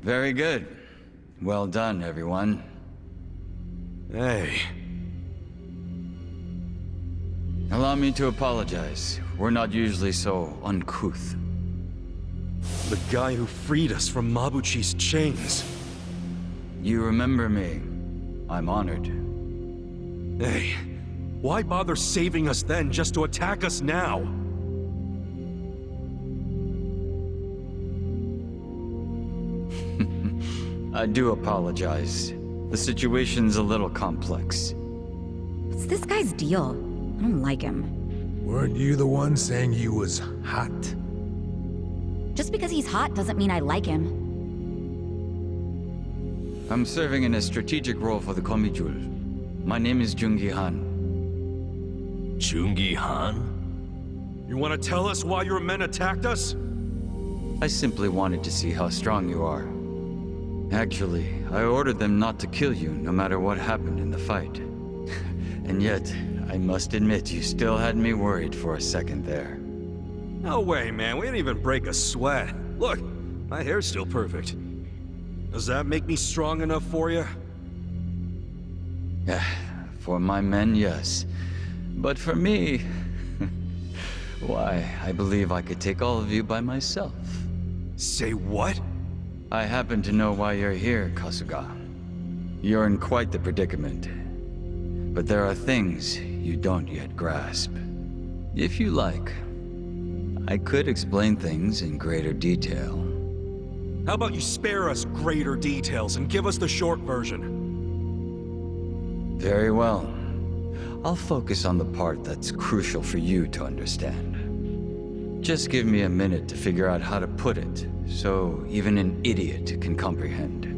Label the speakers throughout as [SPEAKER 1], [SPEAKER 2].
[SPEAKER 1] Very good. Well done, everyone.
[SPEAKER 2] Hey.
[SPEAKER 1] Allow me to apologize. We're not usually so uncouth.
[SPEAKER 2] The guy who freed us from Mabuchi's chains.
[SPEAKER 1] You remember me. I'm honored.
[SPEAKER 2] Hey, why bother saving us then just to attack us now?
[SPEAKER 1] I do apologize. The situation's a little complex.
[SPEAKER 3] What's this guy's deal? I don't like him.
[SPEAKER 4] Weren't you the one saying he was hot?
[SPEAKER 3] Just because he's hot doesn't mean I like him.
[SPEAKER 1] I'm serving in a strategic role for the Komijul. My name is Jungi Han.
[SPEAKER 5] Jungi Han?
[SPEAKER 2] You want to tell us why your men attacked us?
[SPEAKER 1] I simply wanted to see how strong you are. Actually, I ordered them not to kill you no matter what happened in the fight. And yet, I must admit you still had me worried for a second there.
[SPEAKER 2] No way, man. We didn't even break a sweat. Look, my hair's still perfect. Does that make me strong enough for you?
[SPEAKER 1] For my men, yes. But for me... why, I believe I could take all of you by myself.
[SPEAKER 2] Say what?
[SPEAKER 1] I happen to know why you're here, Kasuga. You're in quite the predicament. But there are things you don't yet grasp. If you like, I could explain things in greater detail.
[SPEAKER 2] How about you spare us greater details and give us the short version?
[SPEAKER 1] Very well. I'll focus on the part that's crucial for you to understand. Just give me a minute to figure out how to put it, so even an idiot can comprehend.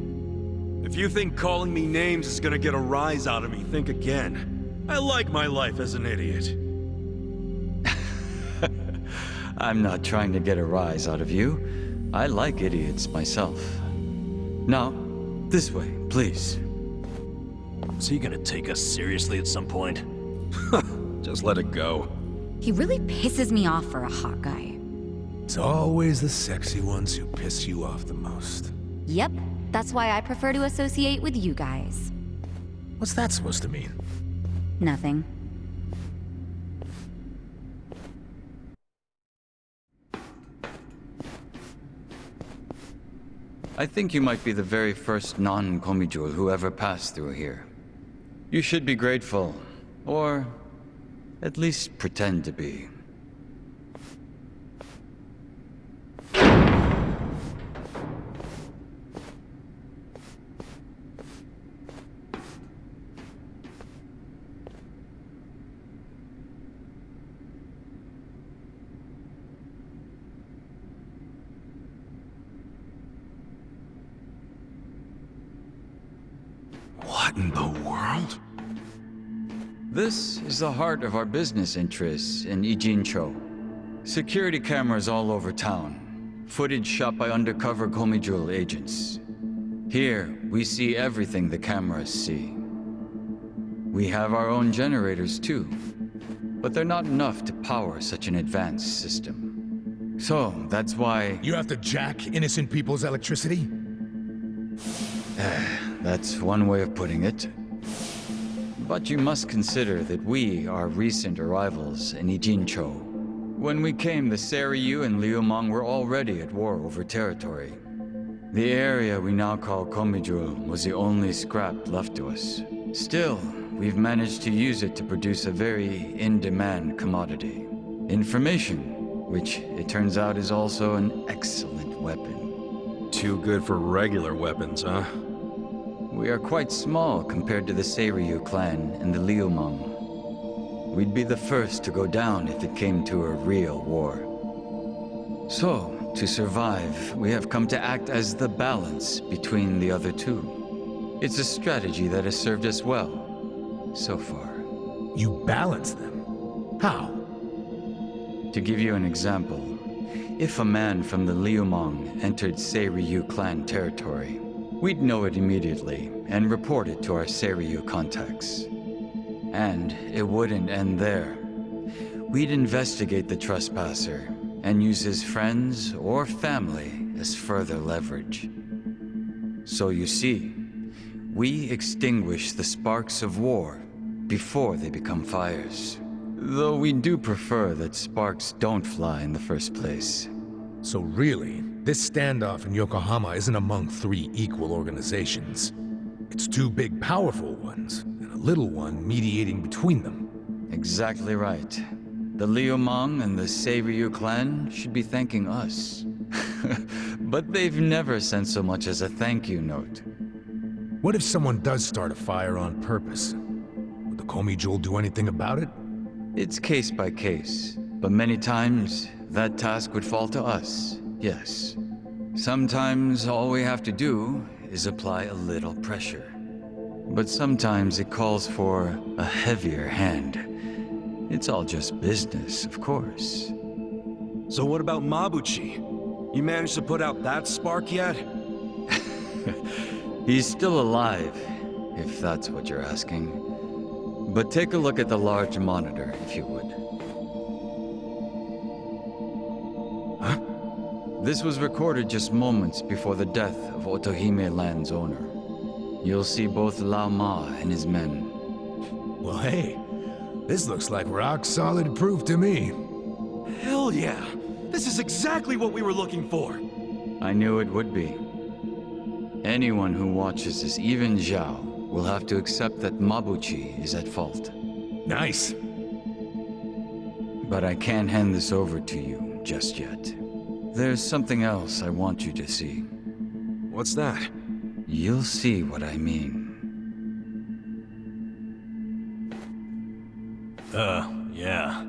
[SPEAKER 2] If you think calling me names is gonna get a rise out of me, think again. I like my life as an idiot.
[SPEAKER 1] I'm not trying to get a rise out of you. I like idiots myself. Now, this way, please.
[SPEAKER 5] Is he gonna take us seriously at some point?
[SPEAKER 2] Just let it go.
[SPEAKER 3] He really pisses me off for a hot guy.
[SPEAKER 4] It's always the sexy ones who piss you off the most.
[SPEAKER 3] Yep, that's why I prefer to associate with you guys.
[SPEAKER 4] What's that supposed to mean?
[SPEAKER 3] Nothing.
[SPEAKER 1] I think you might be the very first non-Komijul who ever passed through here. You should be grateful, or at least pretend to be.
[SPEAKER 2] What in the world?
[SPEAKER 1] This is the heart of our business interests in Ijincho. Security cameras all over town. Footage shot by undercover Komijul agents. Here, we see everything the cameras see. We have our own generators too, but they're not enough to power such an advanced system. So, that's why...
[SPEAKER 4] You have to jack innocent people's electricity?
[SPEAKER 1] That's one way of putting it. But you must consider that we are recent arrivals in Ijincho. When we came, the Seiryu and Liumang were already at war over territory. The area we now call Komijul was the only scrap left to us. Still, we've managed to use it to produce a very in-demand commodity. Information, which it turns out is also an excellent weapon.
[SPEAKER 2] Too good for regular weapons, huh?
[SPEAKER 1] We are quite small compared to the Seiryu clan and the Liumang. We'd be the first to go down if it came to a real war. So, to survive, we have come to act as the balance between the other two. It's a strategy that has served us well, so far.
[SPEAKER 4] You balance them? How?
[SPEAKER 1] To give you an example, if a man from the Liumang entered Seiryu clan territory, we'd know it immediately and report it to our Seiryu contacts. And it wouldn't end there. We'd investigate the trespasser and use his friends or family as further leverage. So you see, we extinguish the sparks of war before they become fires. Though we do prefer that sparks don't fly in the first place.
[SPEAKER 4] So really, this standoff in Yokohama isn't among three equal organizations. It's two big, powerful ones, and a little one mediating between them.
[SPEAKER 1] Exactly right. The Liumang and the Seiryu clan should be thanking us. But they've never sent so much as a thank you note.
[SPEAKER 4] What if someone does start a fire on purpose? Would the Komi Jewel do anything about it?
[SPEAKER 1] It's case by case, but many times that task would fall to us, yes. Sometimes all we have to do is apply a little pressure. But sometimes it calls for a heavier hand. It's all just business, of course.
[SPEAKER 2] So what about Mabuchi? You managed to put out that spark yet?
[SPEAKER 1] He's still alive, if that's what you're asking. But take a look at the large monitor, if you would.
[SPEAKER 4] Huh?
[SPEAKER 1] This was recorded just moments before the death of Otohime Land's owner. You'll see both Lao Ma and his men.
[SPEAKER 4] Well, hey, this looks like rock-solid proof to me.
[SPEAKER 2] Hell yeah! This is exactly what we were looking for!
[SPEAKER 1] I knew it would be. Anyone who watches this, even Zhao, will have to accept that Mabuchi is at fault.
[SPEAKER 4] Nice.
[SPEAKER 1] But I can't hand this over to you just yet. There's something else I want you to see.
[SPEAKER 2] What's that?
[SPEAKER 1] You'll see what I mean.
[SPEAKER 5] Yeah.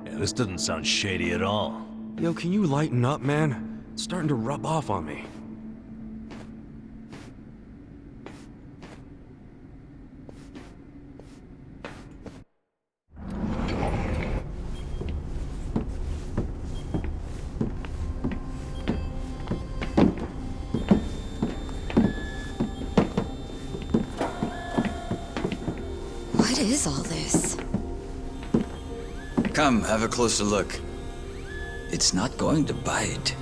[SPEAKER 5] This doesn't sound shady at all.
[SPEAKER 2] Yo, can you lighten up, man? It's starting to rub off on me.
[SPEAKER 3] What is all this?
[SPEAKER 1] Come, have a closer look. It's not going to bite.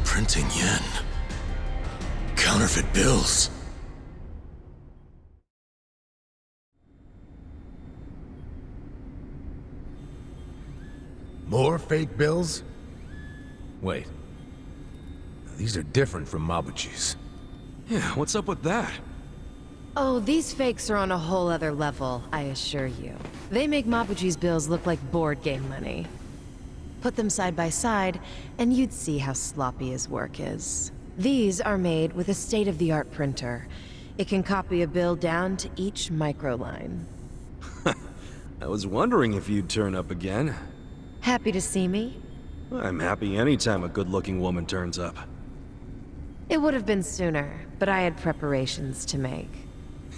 [SPEAKER 5] Printing yen. Counterfeit bills.
[SPEAKER 4] More fake bills? Wait. These are different from Mabuchi's.
[SPEAKER 2] Yeah, what's up with that?
[SPEAKER 6] Oh, these fakes are on a whole other level, I assure you. They make Mabuchi's bills look like board game money. Put them side by side, and you'd see how sloppy his work is. These are made with a state-of-the-art printer. It can copy a bill down to each microline.
[SPEAKER 2] I was wondering if you'd turn up again.
[SPEAKER 6] Happy to see me?
[SPEAKER 2] I'm happy anytime a good-looking woman turns up.
[SPEAKER 6] It would have been sooner, but I had preparations to make.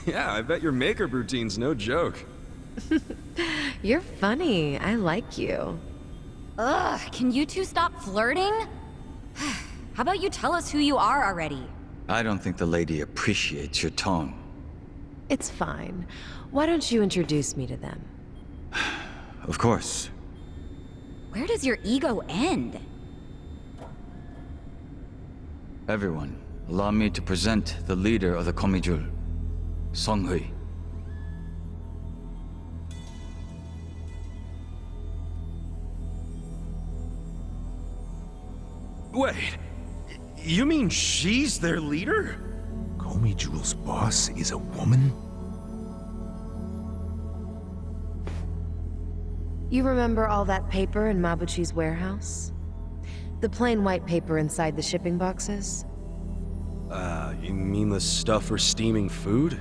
[SPEAKER 2] Yeah, I bet your makeup routine's no joke.
[SPEAKER 6] You're funny. I like you.
[SPEAKER 3] Ugh, can you two stop flirting? How about you tell us who you are already?
[SPEAKER 1] I don't think the lady appreciates your tone.
[SPEAKER 6] It's fine. Why don't you introduce me to them?
[SPEAKER 1] Of course.
[SPEAKER 3] Where does your ego end?
[SPEAKER 1] Everyone, allow me to present the leader of the Komijul, Songhui.
[SPEAKER 2] Wait, you mean she's their leader?
[SPEAKER 4] Komi Jewel's boss is a woman?
[SPEAKER 6] You remember all that paper in Mabuchi's warehouse? The plain white paper inside the shipping boxes?
[SPEAKER 2] You mean the stuff for steaming food?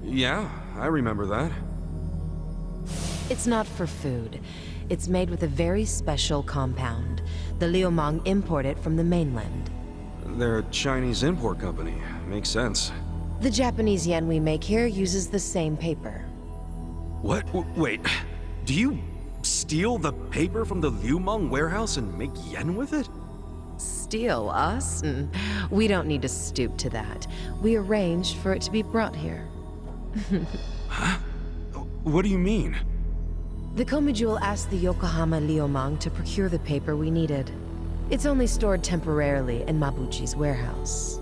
[SPEAKER 2] Yeah, I remember that.
[SPEAKER 6] It's not for food. It's made with a very special compound. The Liumang import it from the mainland.
[SPEAKER 2] They're a Chinese import company. Makes sense.
[SPEAKER 6] The Japanese yen we make here uses the same paper.
[SPEAKER 2] What? Wait, do you steal the paper from the Liumang warehouse and make yen with it?
[SPEAKER 6] Steal us? We don't need to stoop to that. We arranged for it to be brought here.
[SPEAKER 2] Huh? What do you mean?
[SPEAKER 6] The Komijul asked the Yokohama Liumang to procure the paper we needed. It's only stored temporarily in Mabuchi's warehouse.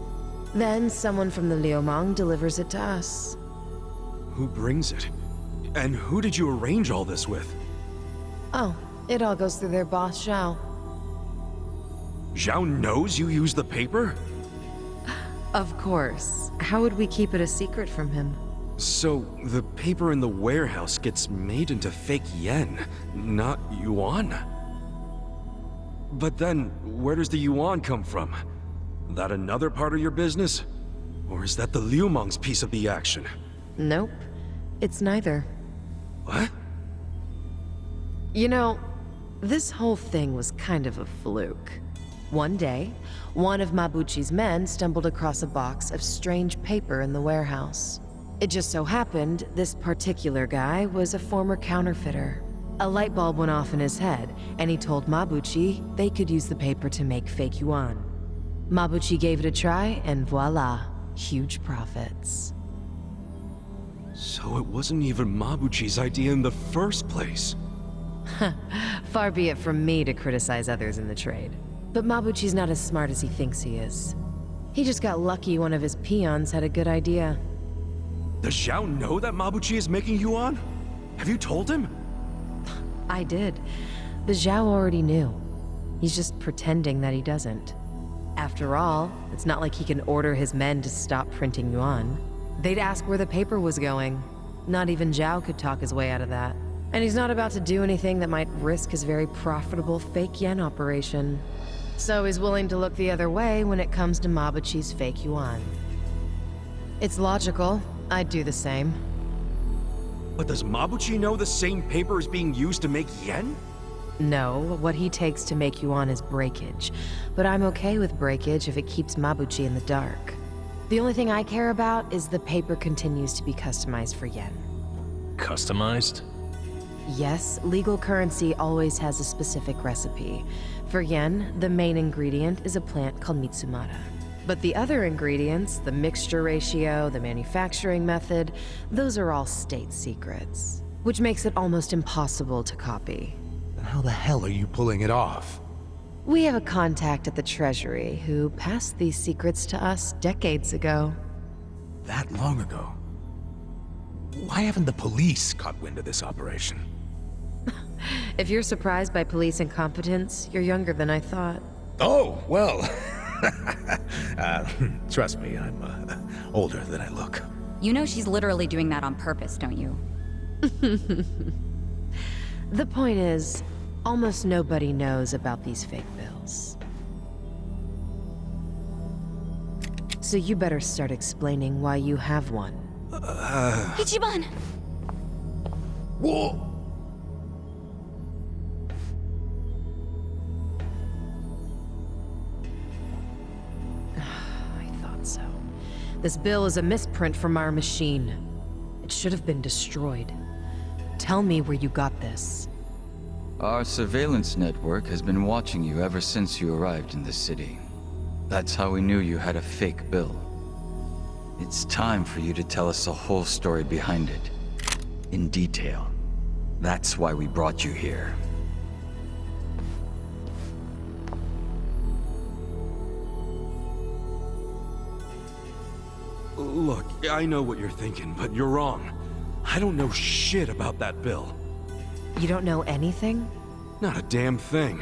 [SPEAKER 6] Then someone from the Liumang delivers it to us.
[SPEAKER 2] Who brings it? And who did you arrange all this with?
[SPEAKER 6] Oh, it all goes through their boss, Zhao.
[SPEAKER 2] Zhao knows you use the paper?
[SPEAKER 6] Of course. How would we keep it a secret from him?
[SPEAKER 2] So, the paper in the warehouse gets made into fake yen, not yuan? But then, where does the yuan come from? That another part of your business? Or is that the Liumang's piece of the action?
[SPEAKER 6] Nope. It's neither.
[SPEAKER 2] What?
[SPEAKER 6] You know, this whole thing was kind of a fluke. One day, one of Mabuchi's men stumbled across a box of strange paper in the warehouse. It just so happened this particular guy was a former counterfeiter. A light bulb went off in his head, and he told Mabuchi they could use the paper to make fake yuan. Mabuchi gave it a try, and voila, huge profits.
[SPEAKER 2] So it wasn't even Mabuchi's idea in the first place.
[SPEAKER 6] Far be it from me to criticize others in the trade. But Mabuchi's not as smart as he thinks he is. He just got lucky one of his peons had a good idea.
[SPEAKER 2] Does Zhao know that Mabuchi is making yuan? Have you told him?
[SPEAKER 6] I did, but Zhao already knew. He's just pretending that he doesn't. After all, it's not like he can order his men to stop printing yuan. They'd ask where the paper was going. Not even Zhao could talk his way out of that. And he's not about to do anything that might risk his very profitable fake yen operation. So he's willing to look the other way when it comes to Mabuchi's fake yuan. It's logical. I'd do the same.
[SPEAKER 2] But does Mabuchi know the same paper is being used to make yen?
[SPEAKER 6] No, what he takes to make yuan is breakage. But I'm okay with breakage if it keeps Mabuchi in the dark. The only thing I care about is the paper continues to be customized for yen.
[SPEAKER 5] Customized?
[SPEAKER 6] Yes, legal currency always has a specific recipe. For yen, the main ingredient is a plant called Mitsumara. But the other ingredients, the mixture ratio, the manufacturing method, those are all state secrets, which makes it almost impossible to copy.
[SPEAKER 4] Then how the hell are you pulling it off?
[SPEAKER 6] We have a contact at the Treasury who passed these secrets to us decades ago.
[SPEAKER 4] That long ago? Why haven't the police caught wind of this operation?
[SPEAKER 6] If you're surprised by police incompetence, you're younger than I thought.
[SPEAKER 4] Oh, well. Trust me, I'm older than I look.
[SPEAKER 3] You know she's literally doing that on purpose, don't you?
[SPEAKER 6] The point is, almost nobody knows about these fake bills. So you better start explaining why you have one.
[SPEAKER 3] Ichiban!
[SPEAKER 4] Whoa!
[SPEAKER 6] I thought so. This bill is a misprint from our machine. It should have been destroyed. Tell me where you got this.
[SPEAKER 1] Our surveillance network has been watching you ever since you arrived in the city. That's how we knew you had a fake bill. It's time for you to tell us the whole story behind it. In detail. That's why we brought you here.
[SPEAKER 2] Look, I know what you're thinking, but you're wrong. I don't know shit about that bill.
[SPEAKER 6] You don't know anything?
[SPEAKER 2] Not a damn thing.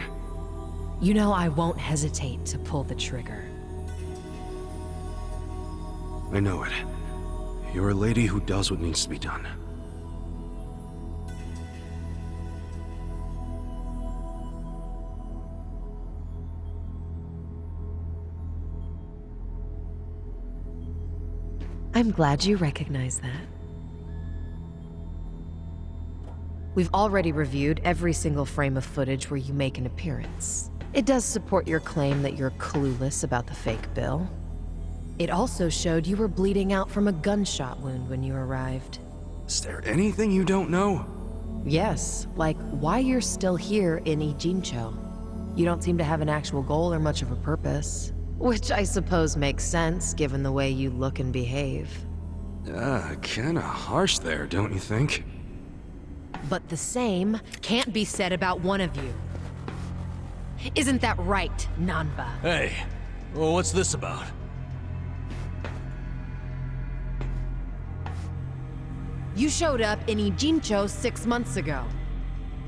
[SPEAKER 6] You know I won't hesitate to pull the trigger.
[SPEAKER 2] I know it. You're a lady who does what needs to be done.
[SPEAKER 6] I'm glad you recognize that. We've already reviewed every single frame of footage where you make an appearance. It does support your claim that you're clueless about the fake bill. It also showed you were bleeding out from a gunshot wound when you arrived.
[SPEAKER 2] Is there anything you don't know?
[SPEAKER 6] Yes, like why you're still here in Ijincho. You don't seem to have an actual goal or much of a purpose. Which I suppose makes sense, given the way you look and behave.
[SPEAKER 2] Kinda harsh there, don't you think?
[SPEAKER 6] But the same can't be said about one of you. Isn't that right, Nanba?
[SPEAKER 5] Hey, well, what's this about?
[SPEAKER 6] You showed up in Ijincho 6 months ago.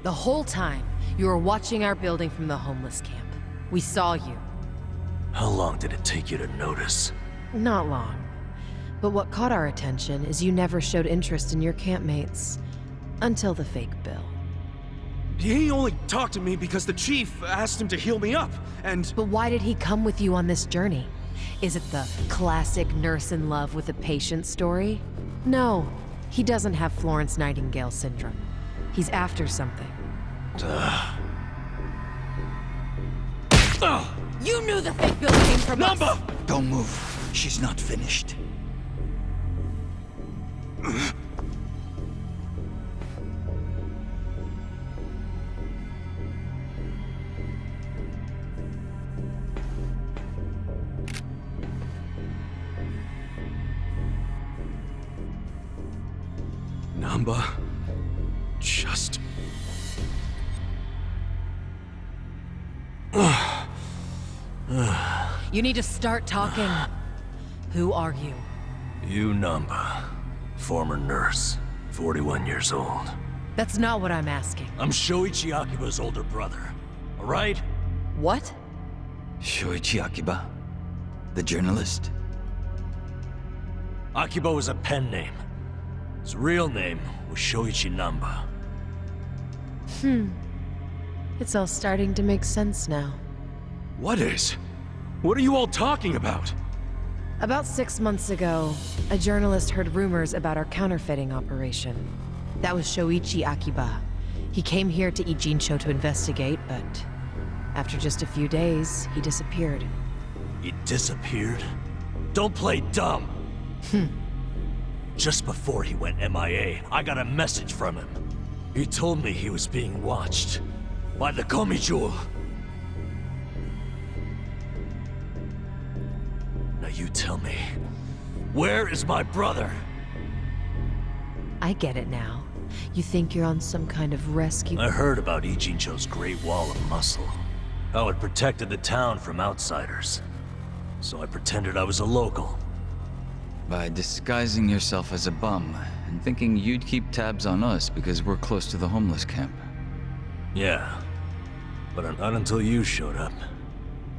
[SPEAKER 6] The whole time, you were watching our building from the homeless camp. We saw you.
[SPEAKER 5] How long did it take you to notice?
[SPEAKER 6] Not long. But what caught our attention is you never showed interest in your campmates. Until the fake bill.
[SPEAKER 2] He only talked to me because the chief asked him to heal me up, and...
[SPEAKER 6] But why did he come with you on this journey? Is it the classic nurse in love with a patient story? No, he doesn't have Florence Nightingale syndrome. He's after something. You knew the fake bill came from us!
[SPEAKER 1] Don't move. She's not finished.
[SPEAKER 2] Namba... just...
[SPEAKER 6] You need to start talking. Who are you?
[SPEAKER 5] You Namba. Former nurse. 41 years old.
[SPEAKER 6] That's not what I'm asking.
[SPEAKER 5] I'm Shoichi Akiba's older brother. Alright?
[SPEAKER 6] What?
[SPEAKER 1] Shoichi Akiba, the journalist.
[SPEAKER 5] Akiba was a pen name. His real name was Shoichi Namba.
[SPEAKER 6] It's all starting to make sense now.
[SPEAKER 2] What is? What are you all talking about?
[SPEAKER 6] About 6 months ago, a journalist heard rumors about our counterfeiting operation. That was Shoichi Akiba. He came here to Ijincho to investigate, but after just a few days, he disappeared.
[SPEAKER 5] He disappeared? Don't play dumb! Just before he went MIA, I got a message from him. He told me he was being watched by the Komichu. Now you tell me, where is my brother?
[SPEAKER 6] I get it now. You think you're on some kind of rescue...
[SPEAKER 5] I heard about Ijincho's Great Wall of Muscle. How it protected the town from outsiders. So I pretended I was a local.
[SPEAKER 1] By disguising yourself as a bum and thinking you'd keep tabs on us because we're close to the homeless camp.
[SPEAKER 5] Yeah, but not until you showed up,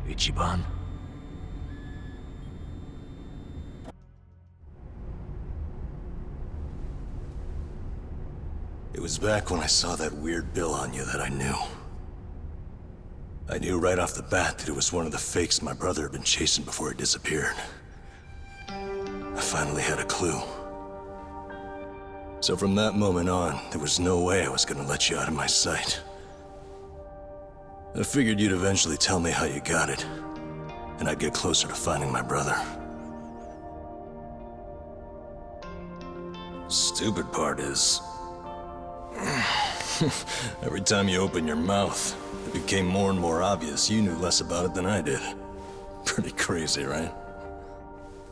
[SPEAKER 5] Ichiban.
[SPEAKER 7] It was back when I saw that weird bill on you that I knew. I knew right off the bat that it was one of the fakes my brother had been chasing before he disappeared. I finally had a clue. So from that moment on, there was no way I was gonna let you out of my sight. I figured you'd eventually tell me how you got it, and I'd get closer to finding my brother. Stupid part is... every time you open your mouth, it became more and more obvious you knew less about it than I did. Pretty crazy, right?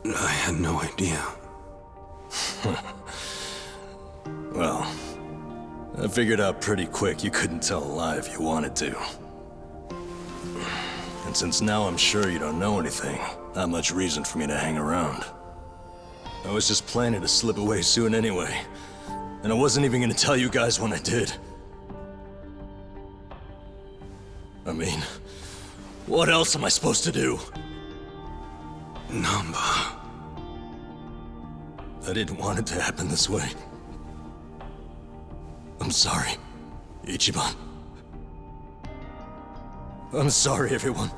[SPEAKER 2] I had no idea.
[SPEAKER 7] Well, I figured out pretty quick you couldn't tell a lie if you wanted to. And since now I'm sure you don't know anything, not much reason for me to hang around. I was just planning to slip away soon anyway, and I wasn't even gonna tell you guys when I did. I mean, what else am I supposed to do?
[SPEAKER 2] Namba...
[SPEAKER 7] I didn't want it to happen this way. I'm sorry, Ichiban. I'm sorry, everyone.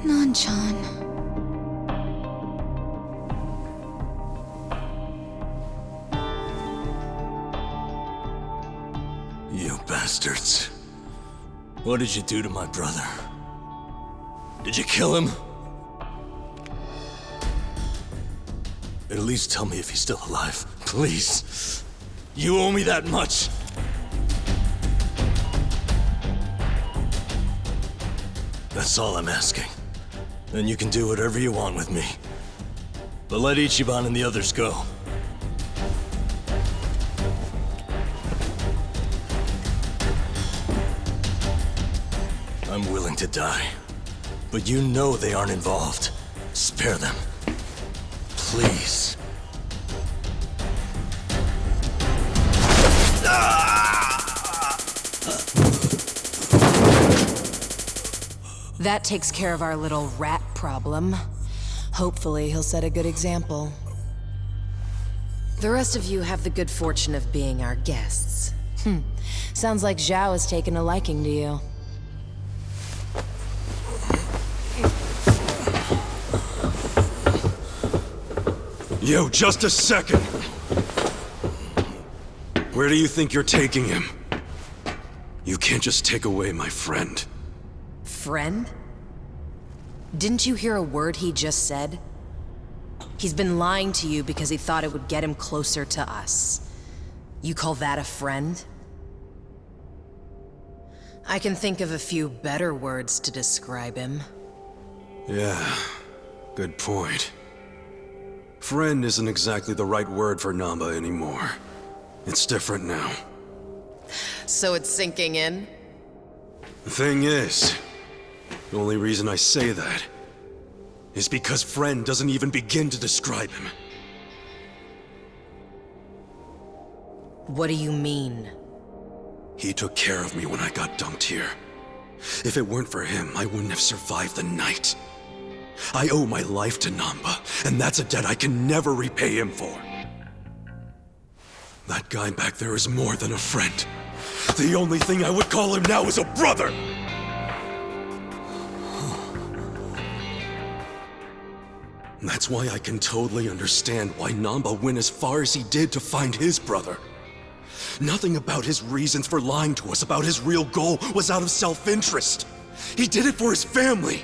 [SPEAKER 8] Nan-chan.
[SPEAKER 7] You bastards. What did you do to my brother? Did you kill him? At least tell me if he's still alive, please. You owe me that much. That's all I'm asking. Then you can do whatever you want with me. But let Ichiban and the others go. I'm willing to die. But you know they aren't involved. Spare them. Please.
[SPEAKER 6] That takes care of our little rat problem. Hopefully, he'll set a good example. The rest of you have the good fortune of being our guests. Sounds like Zhao has taken a liking to you.
[SPEAKER 2] Yo, just a second! Where do you think you're taking him? You can't just take away my friend.
[SPEAKER 6] Friend? Didn't you hear a word he just said? He's been lying to you because he thought it would get him closer to us. You call that a friend? I can think of a few better words to describe him.
[SPEAKER 2] Yeah, good point. Friend isn't exactly the right word for Namba anymore. It's different now.
[SPEAKER 6] So it's sinking in?
[SPEAKER 2] The thing is, the only reason I say that is because friend doesn't even begin to describe him.
[SPEAKER 6] What do you mean?
[SPEAKER 2] He took care of me when I got dumped here. If it weren't for him, I wouldn't have survived the night. I owe my life to Namba, and that's a debt I can never repay him for. That guy back there is more than a friend. The only thing I would call him now is a brother! That's why I can totally understand why Namba went as far as he did to find his brother. Nothing about his reasons for lying to us about his real goal was out of self-interest. He did it for his family.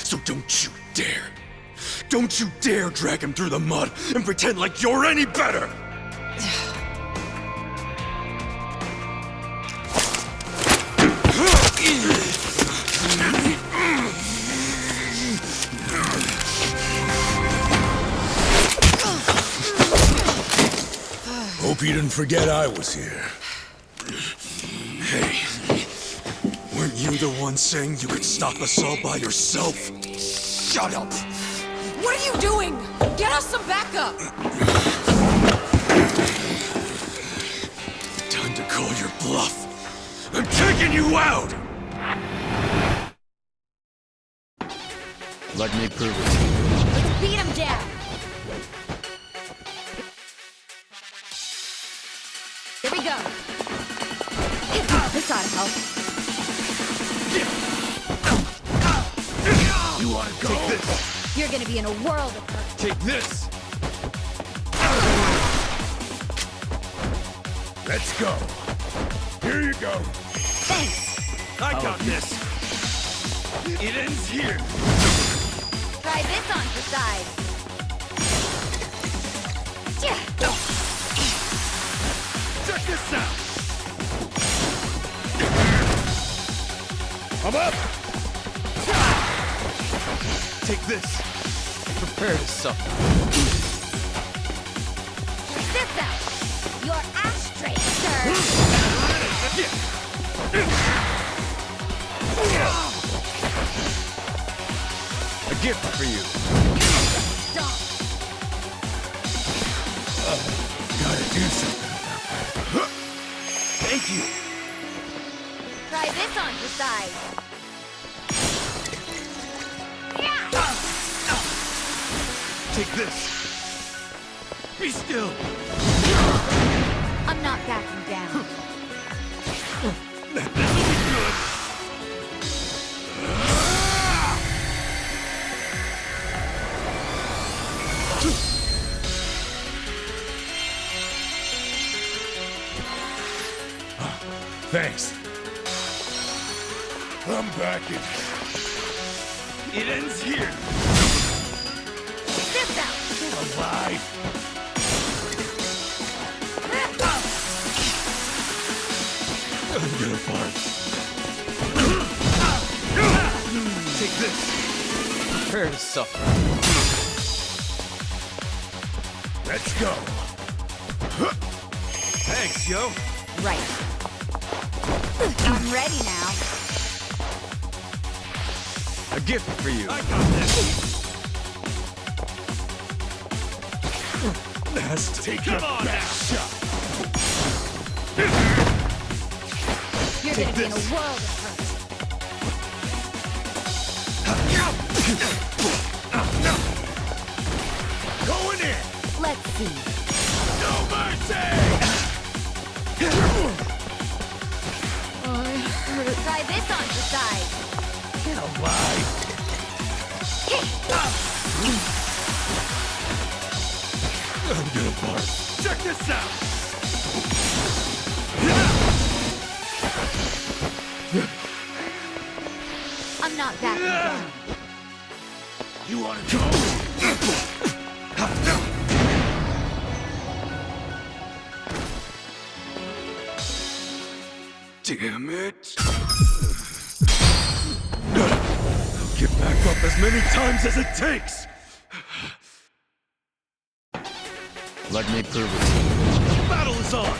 [SPEAKER 2] So don't you dare. Don't you dare drag him through the mud and pretend like you're any better!
[SPEAKER 4] Hope you didn't forget I was here.
[SPEAKER 2] Hey, weren't you the one saying you could stop us all by yourself? Shut up!
[SPEAKER 6] What are you doing? Get us some backup!
[SPEAKER 2] Time to call your bluff. I'm taking you out!
[SPEAKER 1] Let me prove it to you.
[SPEAKER 3] Let's beat him down! Here we go! This ought to help.
[SPEAKER 4] You wanna go? Take this!
[SPEAKER 3] You're gonna be in a world of hurt.
[SPEAKER 4] Take this! Let's go. Here you go.
[SPEAKER 3] Thanks!
[SPEAKER 2] I got this! It ends here!
[SPEAKER 3] Try this on for size.
[SPEAKER 4] Check this out! I'm up!
[SPEAKER 2] Take this!
[SPEAKER 1] Prepare to suffer.
[SPEAKER 3] Check this out! Your ashtray, sir!
[SPEAKER 1] A gift for you.
[SPEAKER 3] Stop!
[SPEAKER 4] Gotta do something.
[SPEAKER 2] Thank you!
[SPEAKER 3] Try this on for size.
[SPEAKER 2] Take this! Be still!
[SPEAKER 3] I'm not backing down.
[SPEAKER 4] Thanks. I'm back in.
[SPEAKER 2] It ends here.
[SPEAKER 3] This out!
[SPEAKER 4] Alive.
[SPEAKER 2] I'm gonna fart. Take this.
[SPEAKER 1] Prepare to suffer.
[SPEAKER 4] Let's go.
[SPEAKER 2] Thanks, yo.
[SPEAKER 3] Right. I'm ready now.
[SPEAKER 1] A gift for you.
[SPEAKER 2] I got this. Has to take your best shot.
[SPEAKER 3] You're
[SPEAKER 2] Take
[SPEAKER 3] gonna be in a
[SPEAKER 2] this.
[SPEAKER 3] world of hurt.
[SPEAKER 4] Going in.
[SPEAKER 3] Let's see.
[SPEAKER 4] No mercy.
[SPEAKER 3] Try this on the side.
[SPEAKER 4] Get alive.
[SPEAKER 2] I'm gonna fart. Check this out.
[SPEAKER 3] I'm not backing down.
[SPEAKER 4] You wanna go?
[SPEAKER 2] Damn it. I'll get back up as many times as it takes.
[SPEAKER 1] Let me prove it to you.
[SPEAKER 2] The battle is on.